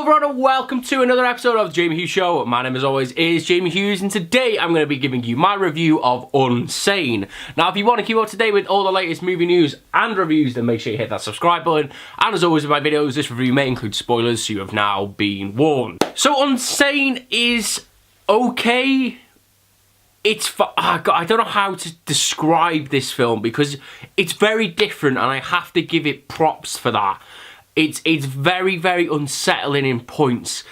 everyone and welcome to another episode of The Jamie Hughes Show. My name as always is Jamie Hughes and today I'm going to be giving you my review of Unsane. Now if you want to keep up to date with all the latest movie news and reviews then make sure you hit that subscribe button, and as always in my videos this review may include spoilers so you have now been warned. So Unsane is okay. It's I don't know how to describe this film because it's very different and I have to give it props for that. It's very, very unsettling in points,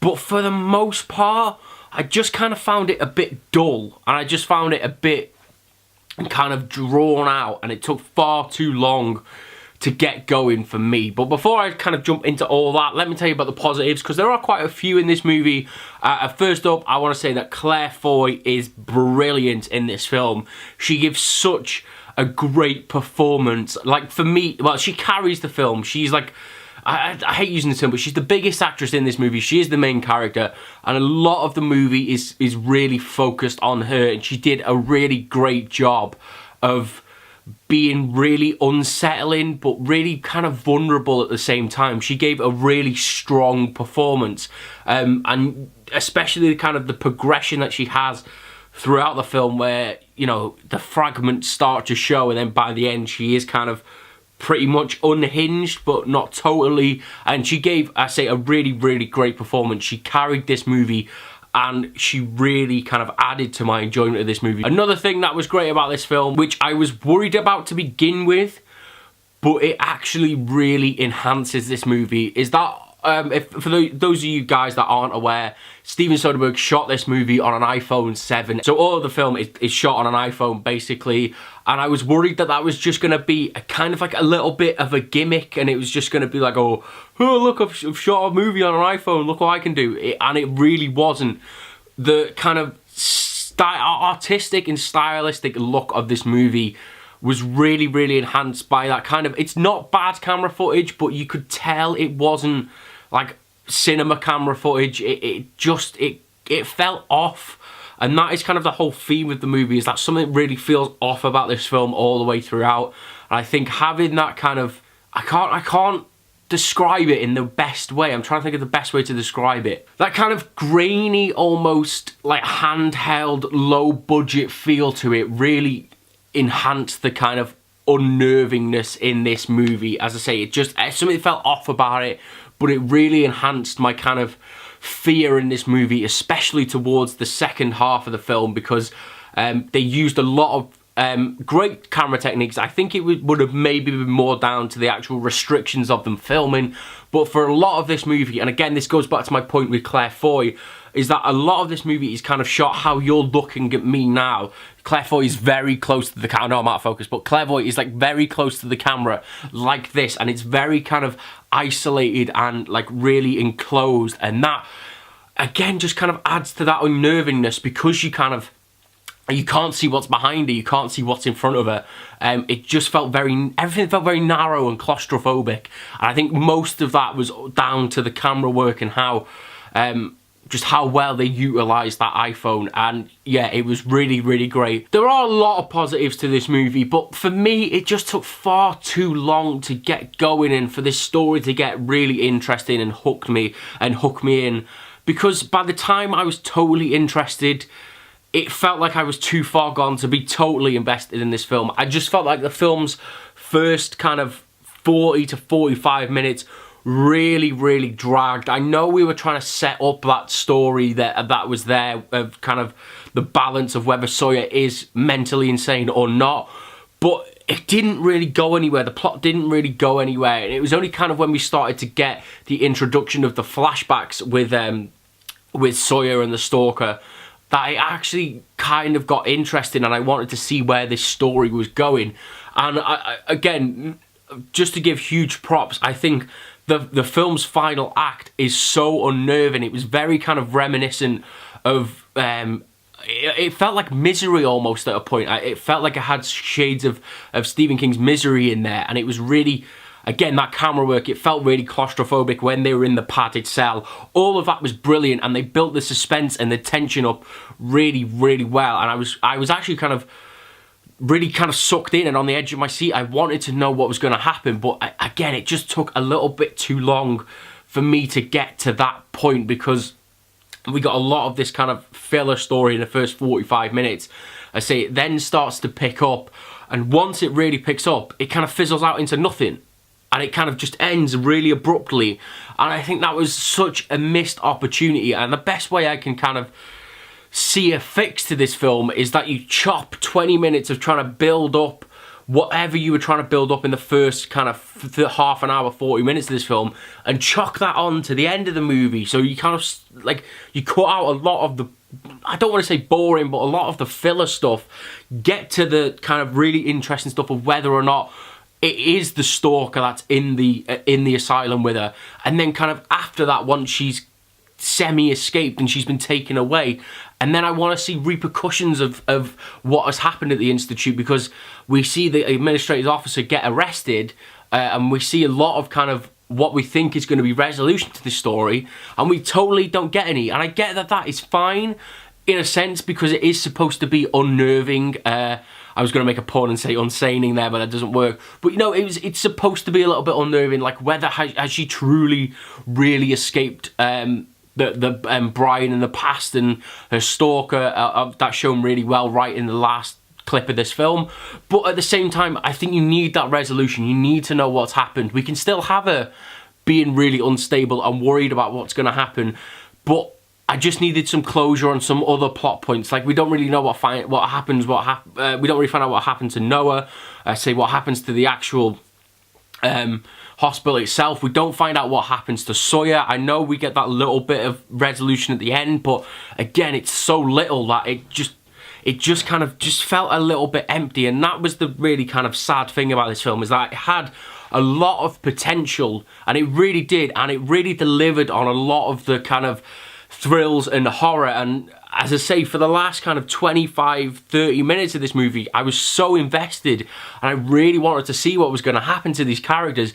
but for the most part, I just kind of found it a bit dull, and I just found it a bit kind of drawn out, and it took far too long to get going for me. But before I kind of jump into all that, let me tell you about the positives, because there are quite a few in this movie. First up, I want to say that Claire Foy is brilliant in this film. She gives such a great performance. Like, for me, well, she carries the film. She's like, I hate using the term, but she's the biggest actress in this movie. She is the main character, and a lot of the movie is really focused on her, and she did a really great job of being really unsettling, but really kind of vulnerable at the same time. She gave a really strong performance, and especially kind of the progression that she has throughout the film where, you know, the fragments start to show and then by the end she is kind of pretty much unhinged but not totally, and she gave, I say, a really, really great performance. She carried this movie and she really kind of added to my enjoyment of this movie. Another thing that was great about this film, which I was worried about to begin with, but it actually really enhances this movie, is that for those of you guys that aren't aware, Steven Soderbergh shot this movie on an iPhone 7. So all of the film is shot on an iPhone, basically. And I was worried that that was just going to be a kind of like a little bit of a gimmick. And it was just going to be like, oh look, I've shot a movie on an iPhone. Look what I can do. And it really wasn't. The kind of artistic and stylistic look of this movie was really, really enhanced by that kind of, it's not bad camera footage, but you could tell it wasn't like cinema camera footage. It felt off, and that is kind of the whole theme of the movie, is that something really feels off about this film all the way throughout. And I think having that kind of, I can't describe it in the best way. I'm trying to think of the best way to describe it. That kind of grainy, almost like handheld, low budget feel to it really enhanced the kind of unnervingness in this movie. As I say, it just, something felt off about it, but it really enhanced my kind of fear in this movie, especially towards the second half of the film, because they used a lot of great camera techniques. I think it would have maybe been more down to the actual restrictions of them filming, but for a lot of this movie, and again this goes back to my point with Claire Foy, is that a lot of this movie is kind of shot how you're looking at me now. Claire Foy is very close to the camera. I know I'm out of focus, but Claire Foy is like very close to the camera like this, and it's very kind of isolated and like really enclosed, and that again just kind of adds to that unnervingness because you can't see what's behind her, you can't see what's in front of her. It just felt everything felt very narrow and claustrophobic, and I think most of that was down to the camera work and how just how well they utilised that iPhone. And yeah, it was really, really great. There are a lot of positives to this movie, but for me, it just took far too long to get going and for this story to get really interesting and hook me in. Because by the time I was totally interested, it felt like I was too far gone to be totally invested in this film. I just felt like the film's first kind of 40 to 45 minutes really, really dragged. I know we were trying to set up that story that was there, of kind of the balance of whether Sawyer is mentally insane or not, but it didn't really go anywhere. The plot didn't really go anywhere, and it was only kind of when we started to get the introduction of the flashbacks with Sawyer and the stalker that I actually kind of got interested, and I wanted to see where this story was going. And again, just to give huge props, I think the film's final act is so unnerving. It was very kind of reminiscent of, it felt like Misery almost at a point. It felt like it had shades of Stephen King's Misery in there, and it was really, again, that camera work, it felt really claustrophobic when they were in the padded cell. All of that was brilliant, and they built the suspense and the tension up really, really well. And I was actually kind of really kind of sucked in and on the edge of my seat. I wanted to know what was going to happen, but again, it just took a little bit too long for me to get to that point, because we got a lot of this kind of filler story in the first 45 minutes. I say it then starts to pick up, and once it really picks up, it kind of fizzles out into nothing, and it kind of just ends really abruptly. And I think that was such a missed opportunity, and the best way I can kind of see a fix to this film is that you chop 20 minutes of trying to build up whatever you were trying to build up in the first kind of half an hour, 40 minutes of this film, and chuck that on to the end of the movie. So you kind of, like, you cut out a lot of the, I don't want to say boring, but a lot of the filler stuff. Get to the kind of really interesting stuff of whether or not it is the stalker that's in the asylum with her. And then kind of after that, once she's semi-escaped and she's been taken away, and then I want to see repercussions of what has happened at the Institute, because we see the administrative officer get arrested, and we see a lot of kind of what we think is going to be resolution to this story, and we totally don't get any. And I get that that is fine in a sense, because it is supposed to be unnerving. I was going to make a pun and say unsaning there, but that doesn't work. But you know, it's supposed to be a little bit unnerving, like whether has she truly really escaped the Brian in the past and her stalker. That's shown really well right in the last clip of this film. But at the same time, I think you need that resolution. You need to know what's happened. We can still have her being really unstable and worried about what's going to happen, but I just needed some closure on some other plot points. Like, we don't really know what happens. We don't really find out what happened to Noah. Say what happens to the actual hospital itself. We don't find out what happens to Sawyer. I know we get that little bit of resolution at the end, but again, it's so little that it just kind of just felt a little bit empty. And that was the really kind of sad thing about this film, is that it had a lot of potential, and it really did, and it really delivered on a lot of the kind of thrills and horror. And as I say, for the last kind of 25-30 minutes of this movie, I was so invested, and I really wanted to see what was going to happen to these characters.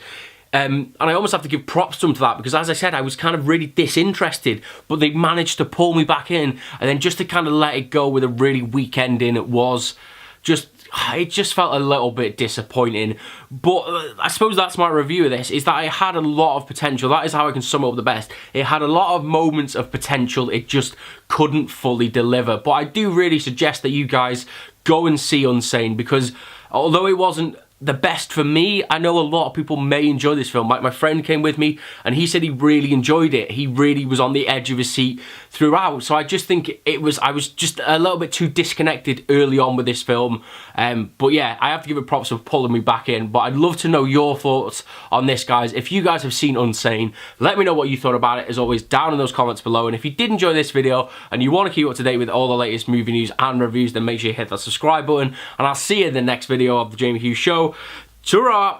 And I almost have to give props to them for that, because as I said, I was kind of really disinterested, but they managed to pull me back in, and then just to kind of let it go with a really weak ending, it just felt a little bit disappointing. But I suppose that's my review of this, is that it had a lot of potential. That is how I can sum it up the best. It had a lot of moments of potential. It just couldn't fully deliver. But I do really suggest that you guys go and see Unsane, because although it wasn't the best for me, I know a lot of people may enjoy this film. Like, my friend came with me and he said he really enjoyed it. He really was on the edge of his seat throughout. So I just think I was just a little bit too disconnected early on with this film. But yeah, I have to give it props for pulling me back in. But I'd love to know your thoughts on this, guys. If you guys have seen Unsane, let me know what you thought about it, as always, down in those comments below. And if you did enjoy this video and you want to keep up to date with all the latest movie news and reviews, then make sure you hit that subscribe button. And I'll see you in the next video of The Jamie Hughes Show. Ta-ra!